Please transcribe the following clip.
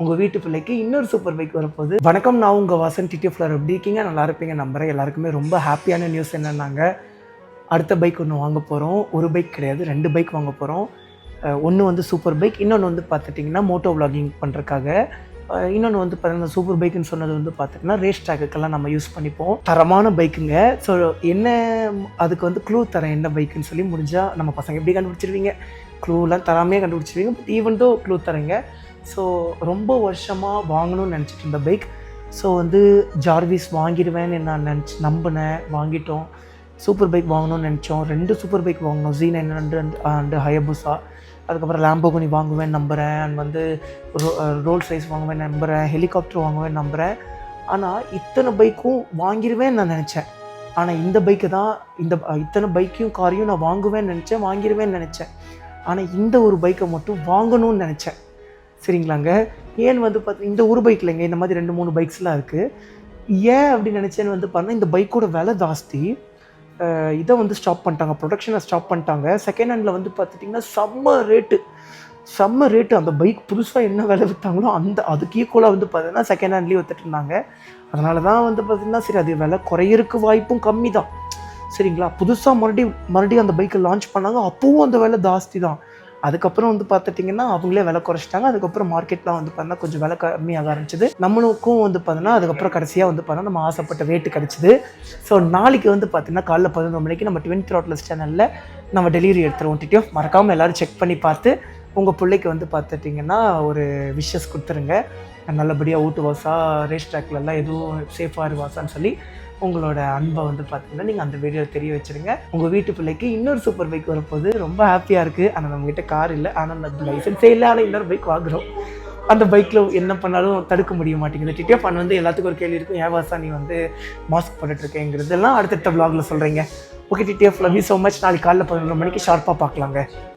உங்கள் வீட்டு பிள்ளைக்கு இன்னொரு சூப்பர் பைக் வரப்போகுது. வணக்கம், நான் உங்கள் வாசன் டிடிஎஃப்லர். எப்படி இருக்கீங்க? நல்லா இருப்பீங்க நம்புறேன். எல்லாருக்குமே ரொம்ப ஹாப்பியான நியூஸ் என்னன்னாங்க, அடுத்த பைக் ஒன்று வாங்க போகிறோம். ஒரு பைக் கிடையாது, 2 பைக் வாங்க போகிறோம். ஒன்று வந்து சூப்பர் பைக், இன்னொன்று வந்து பார்த்துட்டிங்கன்னா மோட்டோ விளாகிங் பண்ணுறதுக்காக. இன்னொன்று வந்து பார்த்தீங்கன்னா சூப்பர் பைக்குன்னு சொன்னது வந்து பார்த்திங்கன்னா ரேஸ் ட்ராக்குக்கெல்லாம் நம்ம யூஸ் பண்ணிப்போம். தரமான பைக்குங்க. ஸோ என்ன அதுக்கு வந்து க்ளூ தரேன் என்ன பைக்குன்னு சொல்லி. முடிஞ்சால் நம்ம பசங்க எப்படி கண்டுபிடிச்சிருவீங்க, க்ளூலாம் தராமே கண்டுபிடிச்சிருவீங்க. பட் ஈவன் தோ க்ளூ தரேங்க. ஸோ ரொம்ப வருஷமாக வாங்கணும்னு நினச்சிட்டு இருந்த பைக். ஸோ வந்து ஜார்விஸ் வாங்கிடுவேன்னு நான் நம்பினேன், வாங்கிட்டோம். சூப்பர் பைக் வாங்கணும்னு நினச்சோம். 2 சூப்பர் பைக் வாங்கினோம், Z900 அண்ட் ஹயபுசா. அதுக்கப்புறம் லாம்போகினி வாங்குவேன்னு நம்புகிறேன். அண்ட் வந்து ரோல்ஸ் ரைஸ் வாங்குவேன்னு நம்புகிறேன், ஹெலிகாப்டர் வாங்குவேன்னு நம்புகிறேன். ஆனால் இத்தனை பைக்கும் வாங்கிடுவேன்னு நான் நினச்சேன். ஆனால் இந்த பைக்கு தான், இத்தனை பைக்கையும் காரையும் நான் வாங்கிடுவேன்னு நினச்சேன். ஆனால் இந்த ஒரு பைக்கை மட்டும் வாங்கணும்னு நினச்சேன். சரிங்களாங்க. ஏன்னு வந்து பார்த்தீங்கன்னா இந்த ஒரு பைக் இல்லைங்க, இந்த மாதிரி 2-3 பைக்ஸ்லாம் இருக்குது. ஏன் அப்படி நினச்சேன்னு வந்து பார்த்தீங்கன்னா, இந்த பைக்கோட விலை ஜாஸ்தி. இதை வந்து ஸ்டாப் பண்ணிட்டாங்க, ப்ரொடக்ஷனை ஸ்டாப் பண்ணிட்டாங்க. செகண்ட் ஹேண்டில் வந்து பார்த்துட்டிங்கன்னா செம்ம ரேட்டு. அந்த பைக் புதுசாக என்ன விலை விற்றாங்களோ அதுக்கு ஈக்குவலாக வந்து பார்த்தீங்கன்னா செகண்ட் ஹேண்ட்லேயே விற்றுட்டு இருந்தாங்க. அதனால தான் வந்து பார்த்திங்கன்னா சரி, அது விலை குறையிறதுக்கு வாய்ப்பும் கம்மி தான். சரிங்களா. புதுசாக மறுபடியும் அந்த பைக்கை லான்ச் பண்ணாங்க, அப்போவும் அந்த விலை ஜாஸ்தி தான். அதுக்கப்புறம் வந்து பார்த்துட்டிங்கன்னா அவங்களே விலை குறைச்சிட்டாங்க. அதுக்கப்புறம் மார்க்கெட்லாம் வந்து பார்த்தீங்கன்னா கொஞ்சம் விலை கம்மியாக ஆரம்பிச்சிது. நம்மளுக்கும் வந்து பார்த்தீங்கன்னா அதுக்கப்புறம் கடைசியாக வந்து பார்த்தீங்கன்னா நம்ம ஆசைப்பட்ட ரேட்டு கிடச்சிது. ஸோ நாளைக்கு வந்து பார்த்திங்கன்னா காலைல 11 மணிக்கு நம்ம ட்வின் த்ராட்லஸ் சேனலில் நம்ம டெலிவரி எடுத்துருவோம். டிடிஎஃப் மறக்காமல் எல்லோரும் செக் பண்ணி பார்த்து உங்கள் பிள்ளைக்கு வந்து பார்த்துட்டிங்கன்னா ஒரு விஷஸ் கொடுத்துருங்க. நல்லபடியாக ஊட்டு வாசா, ரேஸ் ட்ராக்லெல்லாம் எதுவும் சேஃபாக இருவாசான்னு சொல்லி உங்களோட அன்பை வந்து பார்த்திங்கன்னா நீங்கள் அந்த வீடியோவில் தெரிய வச்சுருங்க. உங்கள் வீட்டு பிள்ளைக்கு இன்னொரு சூப்பர் பைக் வரப்போகுது. ரொம்ப ஹாப்பியாக இருக்குது. ஆனால் நம்மகிட்ட கார் இல்லை, ஆனால் அந்த லைசன்ஸே இல்லை. ஆனால் இன்னொரு பைக் வாங்குகிறோம். அந்த பைக்கில் என்ன பண்ணாலும் தடுக்க முடிய மாட்டேங்குது. டிடிஎஃப் வந்து எல்லாத்துக்கும் ஒரு கேள்வி இருக்கும், ஏன் வாசா நீ வந்து மாஸ்க் போட்டுட்ருக்கேங்கிறதெல்லாம் அடுத்தடுத்த வ்ளாகில் சொல்கிறீங்க. Okay TTF, love you so much. நாளைக்கு காலைல 11 மணிக்கு ஷார்ப்பாக பார்க்கலாங்க.